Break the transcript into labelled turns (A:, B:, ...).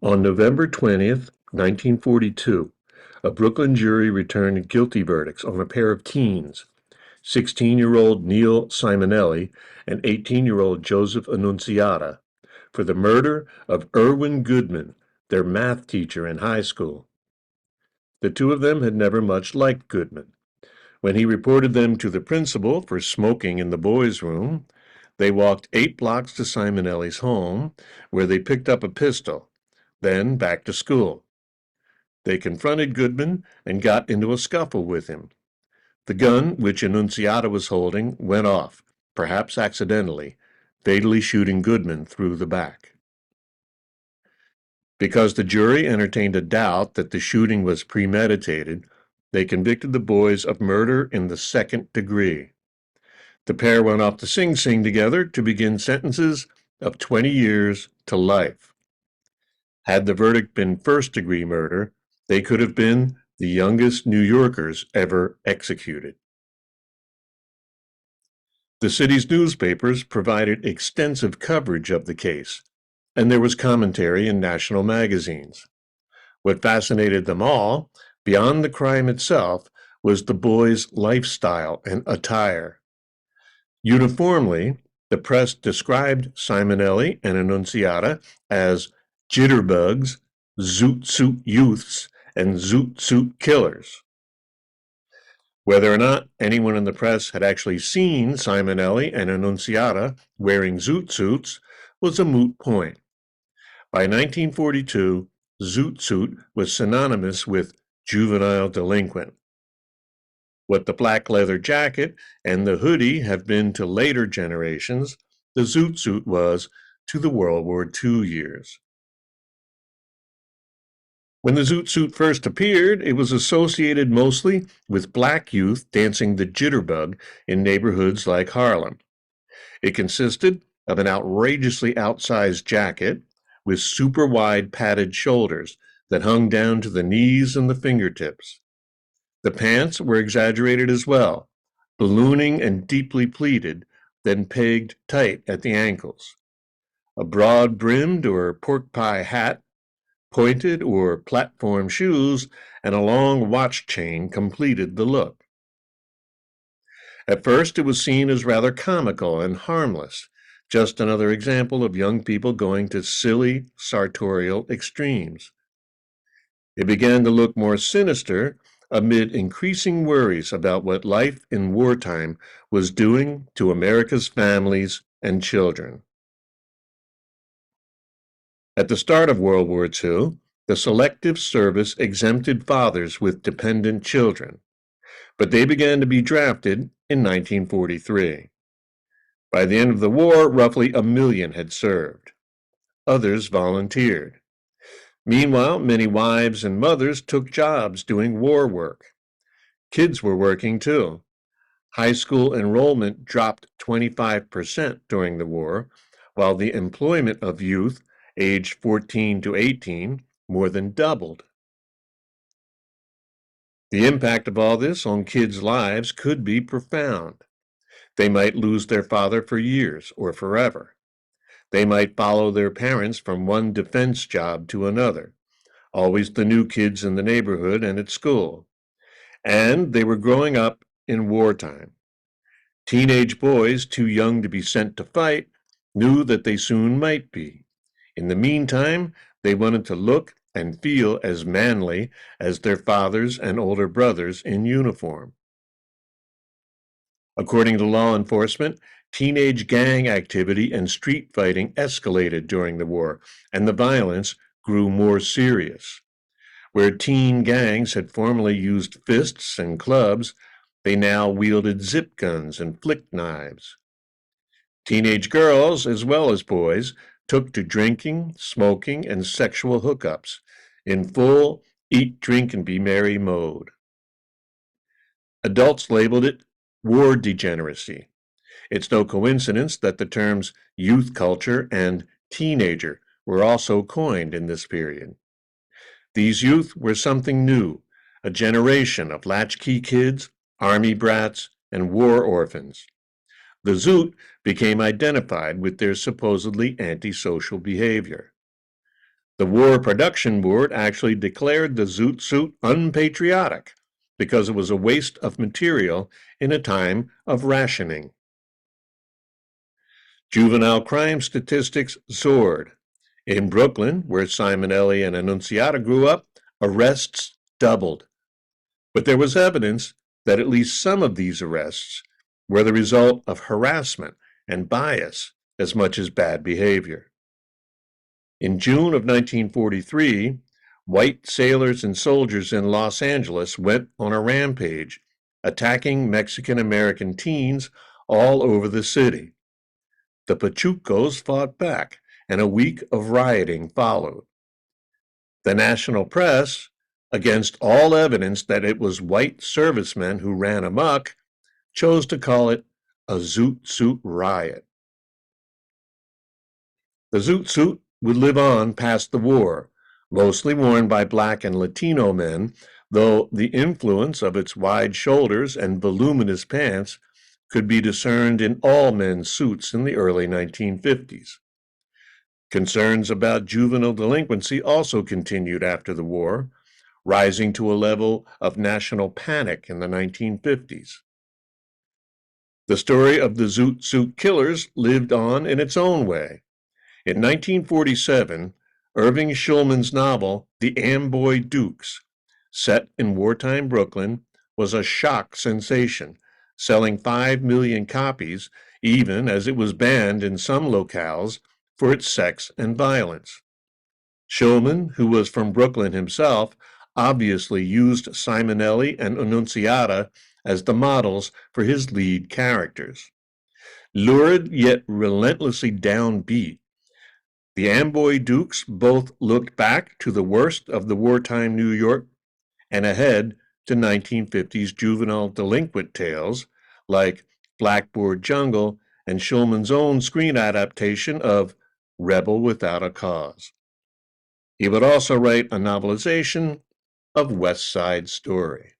A: On November 20th, 1942, a Brooklyn jury returned guilty verdicts on a pair of teens, 16-year-old Neil Simonelli and 18-year-old Joseph Annunziata, for the murder of Irwin Goodman, their math teacher in high school. The two of them had never much liked Goodman. When he reported them to the principal for smoking in the boys' room, they walked 8 blocks to Simonelli's home, where they picked up a pistol, then back to school. They confronted Goodman and got into a scuffle with him. The gun, which Annunziata was holding, went off, perhaps accidentally, fatally shooting Goodman through the back. Because the jury entertained a doubt that the shooting was premeditated, they convicted the boys of murder in the second degree. The pair went off to Sing Sing together to begin sentences of 20 years to life. Had the verdict been first-degree murder, they could have been the youngest New Yorkers ever executed. The city's newspapers provided extensive coverage of the case, and there was commentary in national magazines. What fascinated them all, beyond the crime itself, was the boys' lifestyle and attire. Uniformly, the press described Simonelli and Annunziata as jitterbugs, zoot suit youths, and zoot suit killers. Whether or not anyone in the press had actually seen Simonelli and Annunziata wearing zoot suits was a moot point. By 1942, zoot suit was synonymous with juvenile delinquent. What the black leather jacket and the hoodie have been to later generations, the zoot suit was to the World War II years. When the zoot suit first appeared, it was associated mostly with black youth dancing the jitterbug in neighborhoods like Harlem. It consisted of an outrageously outsized jacket with super wide padded shoulders that hung down to the knees and the fingertips. The pants were exaggerated as well, ballooning and deeply pleated, then pegged tight at the ankles. A broad-brimmed or pork pie hat, pointed or platform shoes, and a long watch chain completed the look. At first, it was seen as rather comical and harmless, just another example of young people going to silly, sartorial extremes. It began to look more sinister amid increasing worries about what life in wartime was doing to America's families and children. At the start of World War II, the Selective Service exempted fathers with dependent children, but they began to be drafted in 1943. By the end of the war, roughly 1 million had served. Others volunteered. Meanwhile, many wives and mothers took jobs doing war work. Kids were working too. High school enrollment dropped 25% during the war, while the employment of youth aged 14 to 18 more than doubled. The impact of all this on kids' lives could be profound. They might lose their father for years or forever. They might follow their parents from one defense job to another, always the new kids in the neighborhood and at school. And they were growing up in wartime. Teenage boys, too young to be sent to fight, knew that they soon might be. In the meantime, they wanted to look and feel as manly as their fathers and older brothers in uniform. According to law enforcement, teenage gang activity and street fighting escalated during the war, and the violence grew more serious. Where teen gangs had formerly used fists and clubs, they now wielded zip guns and flick knives. Teenage girls, as well as boys, took to drinking, smoking, and sexual hookups in full eat, drink, and be merry mode. Adults labeled it war degeneracy. It's no coincidence that the terms youth culture and teenager were also coined in this period. These youth were something new, a generation of latchkey kids, army brats, and war orphans. The Zoot became identified with their supposedly antisocial behavior. The War Production Board actually declared the Zoot suit unpatriotic because it was a waste of material in a time of rationing. Juvenile crime statistics soared. In Brooklyn, where Simonelli and Annunziata grew up, arrests doubled. But there was evidence that at least some of these arrests were the result of harassment and bias as much as bad behavior. In June of 1943, white sailors and soldiers in Los Angeles went on a rampage, attacking Mexican American teens all over the city. The Pachucos fought back, and a week of rioting followed. The national press, against all evidence that it was white servicemen who ran amok, chose to call it a Zoot Suit riot. The Zoot Suit would live on past the war, mostly worn by black and Latino men, though the influence of its wide shoulders and voluminous pants could be discerned in all men's suits in the early 1950s. Concerns about juvenile delinquency also continued after the war, rising to a level of national panic in the 1950s. The story of the Zoot Suit killers lived on in its own way. In 1947, Irving Shulman's novel, The Amboy Dukes, set in wartime Brooklyn, was a shock sensation, selling 5 million copies, even as it was banned in some locales for its sex and violence. Shulman, who was from Brooklyn himself, obviously used Simonelli and Annunziata as the models for his lead characters. Lurid yet relentlessly downbeat, the Amboy Dukes both looked back to the worst of the wartime New York and ahead to 1950s juvenile delinquent tales like Blackboard Jungle and Shulman's own screen adaptation of Rebel Without a Cause. He would also write a novelization of West Side Story.